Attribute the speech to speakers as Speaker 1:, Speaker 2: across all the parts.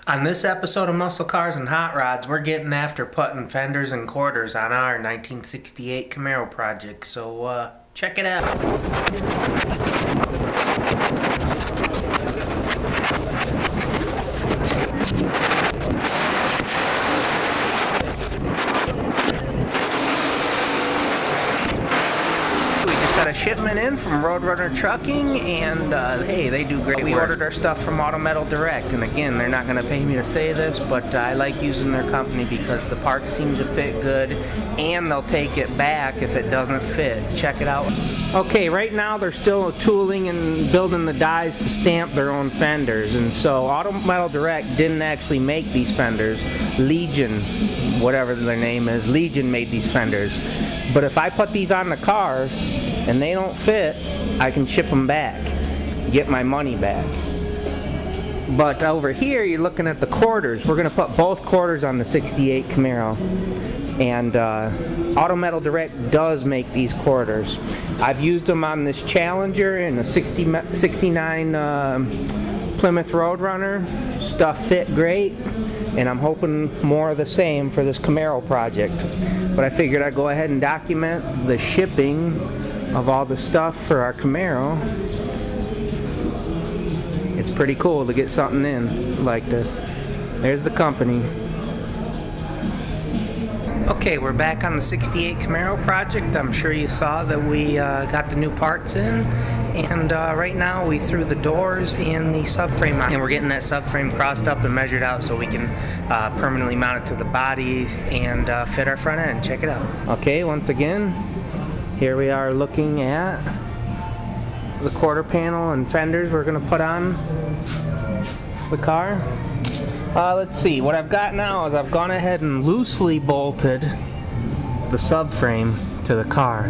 Speaker 1: On this episode of Muscle Cars and Hot Rods, we're getting after putting fenders and quarters on our 1968 Camaro project, so check it out. Got a shipment in from Roadrunner Trucking, and hey, they do great work. We ordered our stuff from Auto Metal Direct, and again, they're not going to pay me to say this, but I like using their company because the parts seem to fit good, and they'll take it back if it doesn't fit. Check it out. Okay, right now they're still tooling and building the dies to stamp their own fenders, and so Auto Metal Direct didn't actually make these fenders. Legion, whatever their name is, Legion made these fenders. But if I put these on the car and they don't fit, I can ship them back, get my money back. But over here, you're looking at the quarters. We're gonna put both quarters on the 68 Camaro. And Auto Metal Direct does make these quarters. I've used them on this Challenger and the 69 Plymouth Roadrunner. Stuff fit great, and I'm hoping more of the same for this Camaro project. But I figured I'd go ahead and document the shipping of all the stuff for our Camaro. It's pretty cool to get something in like this. There's the company. Okay, we're back on the 68 Camaro project. I'm sure you saw that we got the new parts in, and right now we threw the doors and the subframe on, and we're getting that subframe crossed up and measured out so we can permanently mount it to the body and fit our front end. Check it out. Okay, once again, here we are looking at the quarter panel and fenders we're going to put on the car. Let's see, what I've got now is I've gone ahead and loosely bolted the subframe to the car,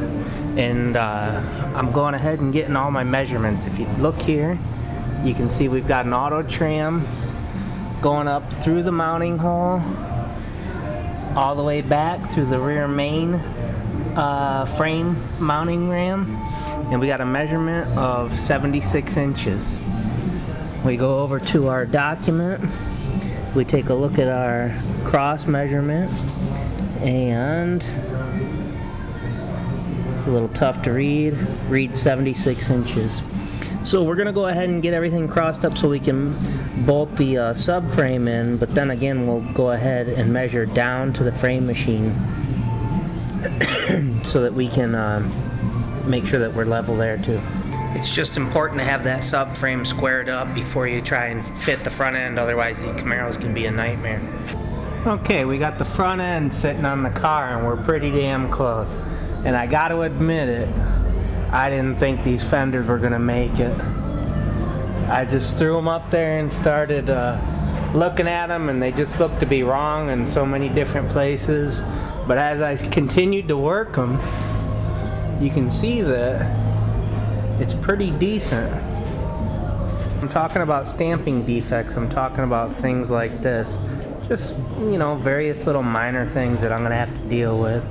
Speaker 1: and I'm going ahead and getting all my measurements. If you look here, you can see we've got an auto tram going up through the mounting hole all the way back through the rear main frame mounting ram, and we got a measurement of 76 inches. We go over to our document, we take a look at our cross measurement, and it's a little tough to read 76 inches. So we're gonna go ahead and get everything crossed up so we can bolt the subframe in, but then again we'll go ahead and measure down to the frame machine so that we can make sure that we're level there too. It's just important to have that subframe squared up before you try and fit the front end, otherwise these Camaros can be a nightmare. Okay, we got the front end sitting on the car and we're pretty damn close. And I got to admit it, I didn't think these fenders were going to make it. I just threw them up there and started looking at them, and they just looked to be wrong in so many different places. But as I continued to work them, you can see that it's pretty decent. I'm talking about stamping defects. I'm talking about things like this. Just, you know, various little minor things that I'm gonna have to deal with.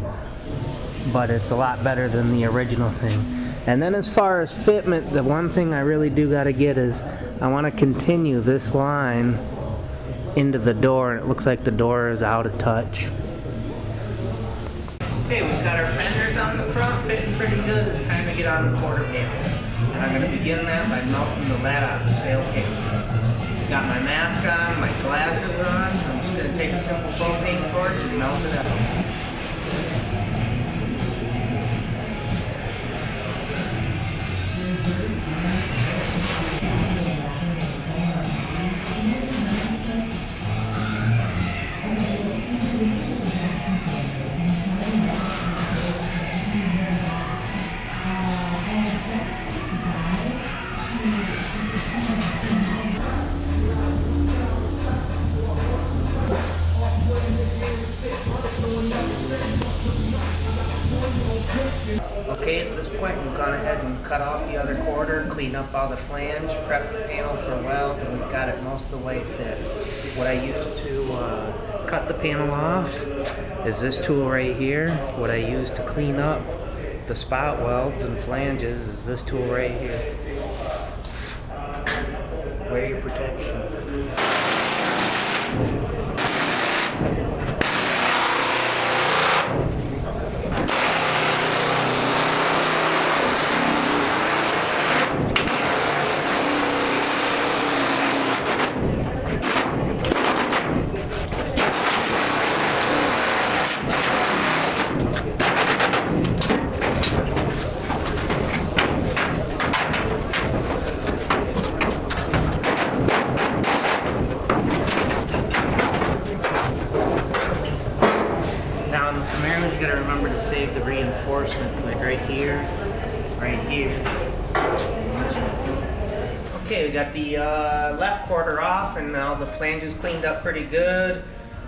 Speaker 1: But it's a lot better than the original thing. And then as far as fitment, the one thing I really do gotta get is I wanna continue this line into the door, and it looks like the door is out of touch. Okay, we've got our fenders on the front, fitting pretty good. It's time to get on the quarter panel. And I'm going to begin that by melting the lead out of the sail panel. Got my mask on, my glasses on. I'm just going to take a simple propane torch and melt it out. Okay, at this point we've gone ahead and cut off the other quarter, cleaned up all the flange, prepped the panel for weld, and we've got it most of the way fit. What I use to cut the panel off is this tool right here. What I use to clean up the spot welds and flanges is this tool right here. Wear your protection. save the reinforcements, like right here, right here. Okay, we got the left quarter off, and now the flanges cleaned up pretty good.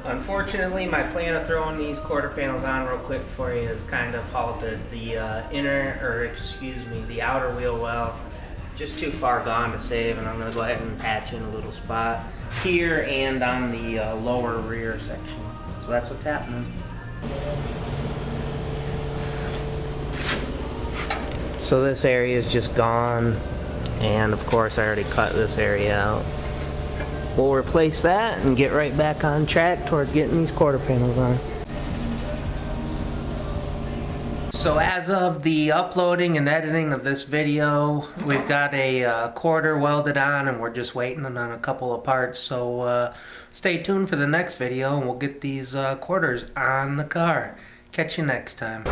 Speaker 1: Unfortunately, my plan of throwing these quarter panels on real quick for you has kind of halted. The the outer wheel well, just too far gone to save, and I'm going to go ahead and patch in a little spot here and on the lower rear section. So that's what's happening. So this area is just gone, and of course I already cut this area out. We'll replace that and get right back on track toward getting these quarter panels on. So as of the uploading and editing of this video, we've got a quarter welded on, and we're just waiting on a couple of parts. So stay tuned for the next video, and we'll get these quarters on the car. Catch you next time.